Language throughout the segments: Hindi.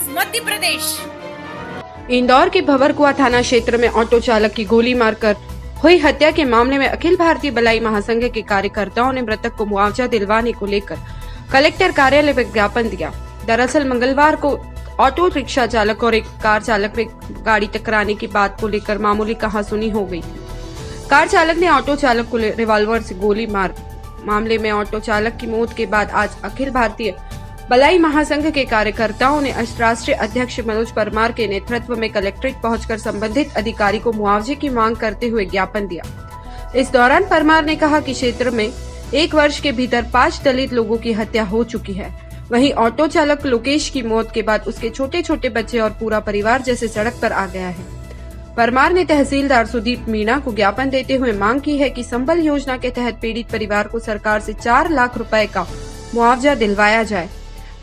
मध्य प्रदेश। इंदौर के भंवरकुआ थाना क्षेत्र में ऑटो चालक की गोली मारकर हुई हत्या के मामले में अखिल भारतीय भलाई महासंघ के कार्यकर्ताओं ने मृतक को मुआवजा दिलवाने को लेकर कलेक्टर कार्यालय में ज्ञापन दिया। दरअसल मंगलवार को ऑटो रिक्शा चालक और एक कार चालक में गाड़ी टकराने की बात को लेकर मामूली कहासुनी हो गई। कार चालक ने ऑटो चालक को रिवॉल्वर से गोली मार मामले में ऑटो चालक की मौत के बाद आज अखिल भारतीय भलाई महासंघ के कार्यकर्ताओं ने राष्ट्रीय अध्यक्ष मनोज परमार के नेतृत्व में कलेक्ट्रेट पहुंचकर संबंधित अधिकारी को मुआवजे की मांग करते हुए ज्ञापन दिया। इस दौरान परमार ने कहा कि क्षेत्र में 1 वर्ष के भीतर 5 दलित लोगों की हत्या हो चुकी है। वहीं ऑटो चालक लोकेश की मौत के बाद उसके छोटे छोटे बच्चे और पूरा परिवार जैसे सड़क पर आ गया है। परमार ने तहसीलदार सुदीप मीणा को ज्ञापन देते हुए मांग की है कि संबल योजना के तहत पीड़ित परिवार को सरकार से 4 लाख रुपए का मुआवजा दिलवाया जाए।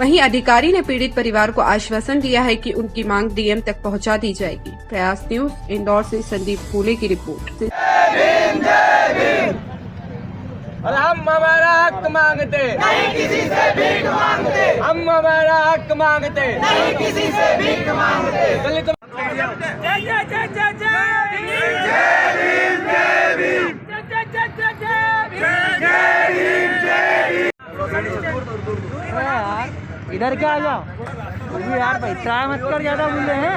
वहीं अधिकारी ने पीड़ित परिवार को आश्वासन दिया है कि उनकी मांग डीएम तक पहुंचा दी जाएगी। प्रयास न्यूज इंदौर से संदीप फूले की रिपोर्ट। और हम हमारा हक मांगते नहीं, किसी से भीख मांगते। हम हमारा हक मांगते नहीं, किसी से भीख मांगते। दलित जय जय जय जय जय भीम, जय भीम, जय भीम, जय जय जय जय भीम, जय भीम, जय भीम। यार इधर क्या आ जाओ यार, भाई ट्राई मत कर, ज्यादा मूल्य है।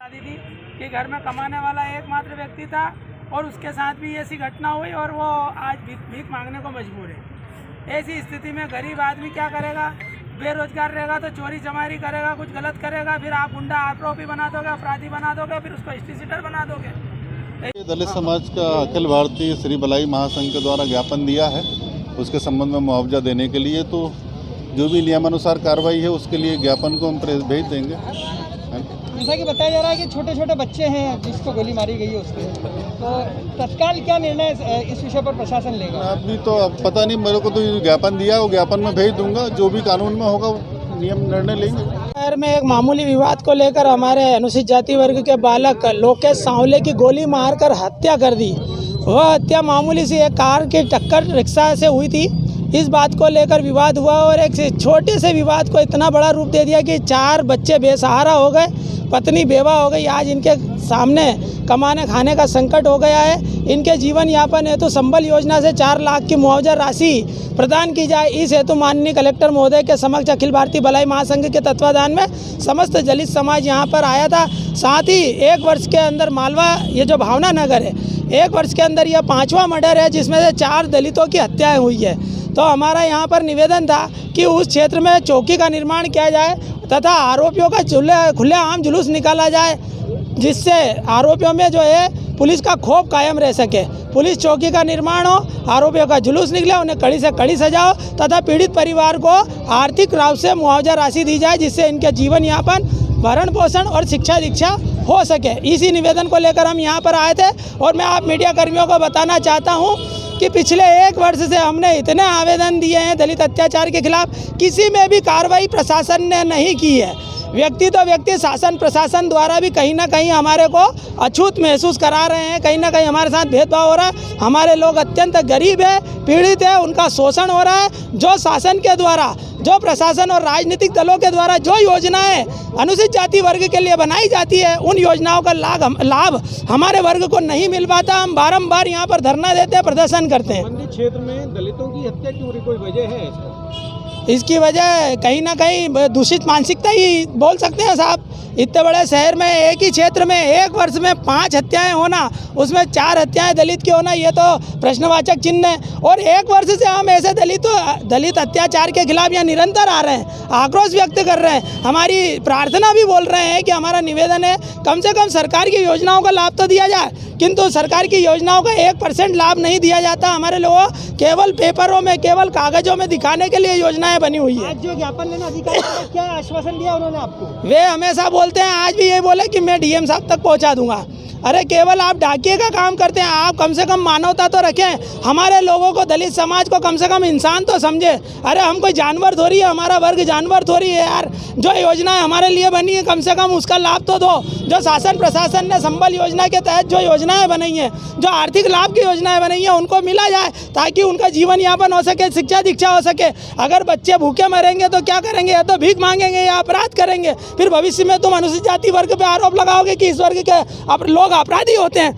दीदी के घर में कमाने वाला एकमात्र व्यक्ति था और उसके साथ भी ऐसी घटना हुई और वो आज भीख मांगने को मजबूर है। ऐसी स्थिति में गरीब आदमी क्या करेगा? बेरोजगार रहेगा तो चोरी चमारी करेगा, कुछ गलत करेगा, फिर आप गुंडा आरोपी बना दोगे, अपराधी बना दोगे, फिर उसको हिस्ट्री सीटर बना दोगे। दलित समाज का अखिल भारतीय श्री भलाई महासंघ के द्वारा ज्ञापन दिया है उसके संबंध में मुआवजा देने के लिए, तो जो भी नियमानुसार कार्रवाई है उसके लिए ज्ञापन को हम भेज देंगे। जैसा कि बताया जा रहा है कि छोटे छोटे बच्चे हैं जिसको गोली मारी गई है उसके, तो तत्काल क्या निर्णय इस विषय पर प्रशासन लेगा? अभी तो अब पता नहीं, मेरे को तो ज्ञापन दिया, वो ज्ञापन में भेज दूंगा, जो भी कानून में होगा नियम निर्णय लेंगे। शहर में एक मामूली विवाद को लेकर हमारे अनुसूचित जाति वर्ग के बालक लोकेश सांवले की गोली मारकर हत्या कर दी। वह हत्या मामूली सी एक कार की टक्कर रिक्शा से हुई थी। इस बात को लेकर विवाद हुआ और एक छोटे से विवाद को इतना बड़ा रूप दे दिया कि 4 बच्चे बेसहारा हो गए, पत्नी बेवा हो गई। आज इनके सामने कमाने खाने का संकट हो गया है। इनके जीवन यापन हेतु संबल योजना से 4 लाख की मुआवजा राशि प्रदान की जाए। इस हेतु माननीय कलेक्टर महोदय के समक्ष अखिल भारतीय भलाई महासंघ के तत्वाधान में समस्त दलित समाज यहाँ पर आया था। साथ ही 1 वर्ष के अंदर मालवा, ये जो भावना नगर है, 1 वर्ष के अंदर यह 5वां मर्डर है जिसमें से 4 दलितों की हत्याएँ हुई है। तो हमारा यहाँ पर निवेदन था कि उस क्षेत्र में चौकी का निर्माण किया जाए तथा आरोपियों का खुलेआम जुलूस निकाला जाए, जिससे आरोपियों में जो है पुलिस का खौफ कायम रह सके। पुलिस चौकी का निर्माण हो, आरोपियों का जुलूस निकले, उन्हें कड़ी से कड़ी सजा हो तथा पीड़ित परिवार को आर्थिक रूप से मुआवजा राशि दी जाए, जिससे इनके जीवन यापन, भरण पोषण और शिक्षा दीक्षा हो सके। इसी निवेदन को लेकर हम यहाँ पर आए थे और मैं आप मीडिया कर्मियों को बताना चाहता हूँ कि पिछले 1 वर्ष से हमने इतने आवेदन दिए हैं दलित अत्याचार के खिलाफ, किसी में भी कार्रवाई प्रशासन ने नहीं की है। व्यक्ति तो व्यक्ति, शासन प्रशासन द्वारा भी कहीं ना कहीं हमारे को अछूत महसूस करा रहे हैं, कहीं ना कहीं हमारे साथ भेदभाव हो रहा है। हमारे लोग अत्यंत गरीब है, पीड़ित है, उनका शोषण हो रहा है। जो शासन के द्वारा, जो प्रशासन और राजनीतिक दलों के द्वारा जो योजनाएं अनुसूचित जाति वर्ग के लिए बनाई जाती है, उन योजनाओं का लाभ हमारे वर्ग को नहीं मिल पाता। हम बारंबार यहाँ पर धरना देते हैं, प्रदर्शन करते हैं। संबंधित क्षेत्र में दलितों की हत्या क्यों हो रही, कोई वजह है? इसकी वजह कहीं ना कहीं दूषित मानसिकता ही बोल सकते हैं साहब। इतने बड़े शहर में एक ही क्षेत्र में 1 वर्ष में 5 हत्याएं होना, उसमें 4 हत्याएं दलित की होना, ये तो प्रश्नवाचक चिन्ह है। और 1 वर्ष से हम ऐसे दलित अत्याचार के खिलाफ यहाँ निरंतर आ रहे हैं, आक्रोश व्यक्त कर रहे हैं, हमारी प्रार्थना भी बोल रहे हैं कि हमारा निवेदन है कम से कम सरकार की योजनाओं का लाभ तो दिया जाए, किंतु सरकार की योजनाओं का 1% लाभ नहीं दिया जाता। हमारे लोगों केवल पेपरों में, केवल कागजों में दिखाने के लिए योजनाएं बनी हुई है। आज जो ज्ञापन लेना अधिकारी ने क्या आश्वासन दिया उन्होंने आपको? वे हमेशा बोलते हैं, आज भी ये बोले कि मैं डीएम साहब तक पहुंचा दूंगा। अरे केवल आप डाकिए का काम करते हैं, आप कम से कम मानवता तो रखें। हमारे लोगों को, दलित समाज को कम से कम इंसान तो समझे। अरे हम कोई जानवर थोड़ी है, हमारा वर्ग जानवर थोड़ी है यार। जो योजना हमारे लिए बनी है कम से कम उसका लाभ तो दो। जो शासन प्रशासन ने संबल योजना के तहत जो योजना योजनाएं बनाई हैं, जो आर्थिक लाभ की योजनाएं बनाई हैं, उनको मिला जाए ताकि उनका जीवन यापन हो सके, शिक्षा दीक्षा हो सके। अगर बच्चे भूखे मरेंगे तो क्या करेंगे? या तो भीख मांगेंगे या अपराध करेंगे। फिर भविष्य में तुम अनुसूचित जाति वर्ग पे आरोप लगाओगे कि इस वर्ग के लोग अपराधी होते हैं।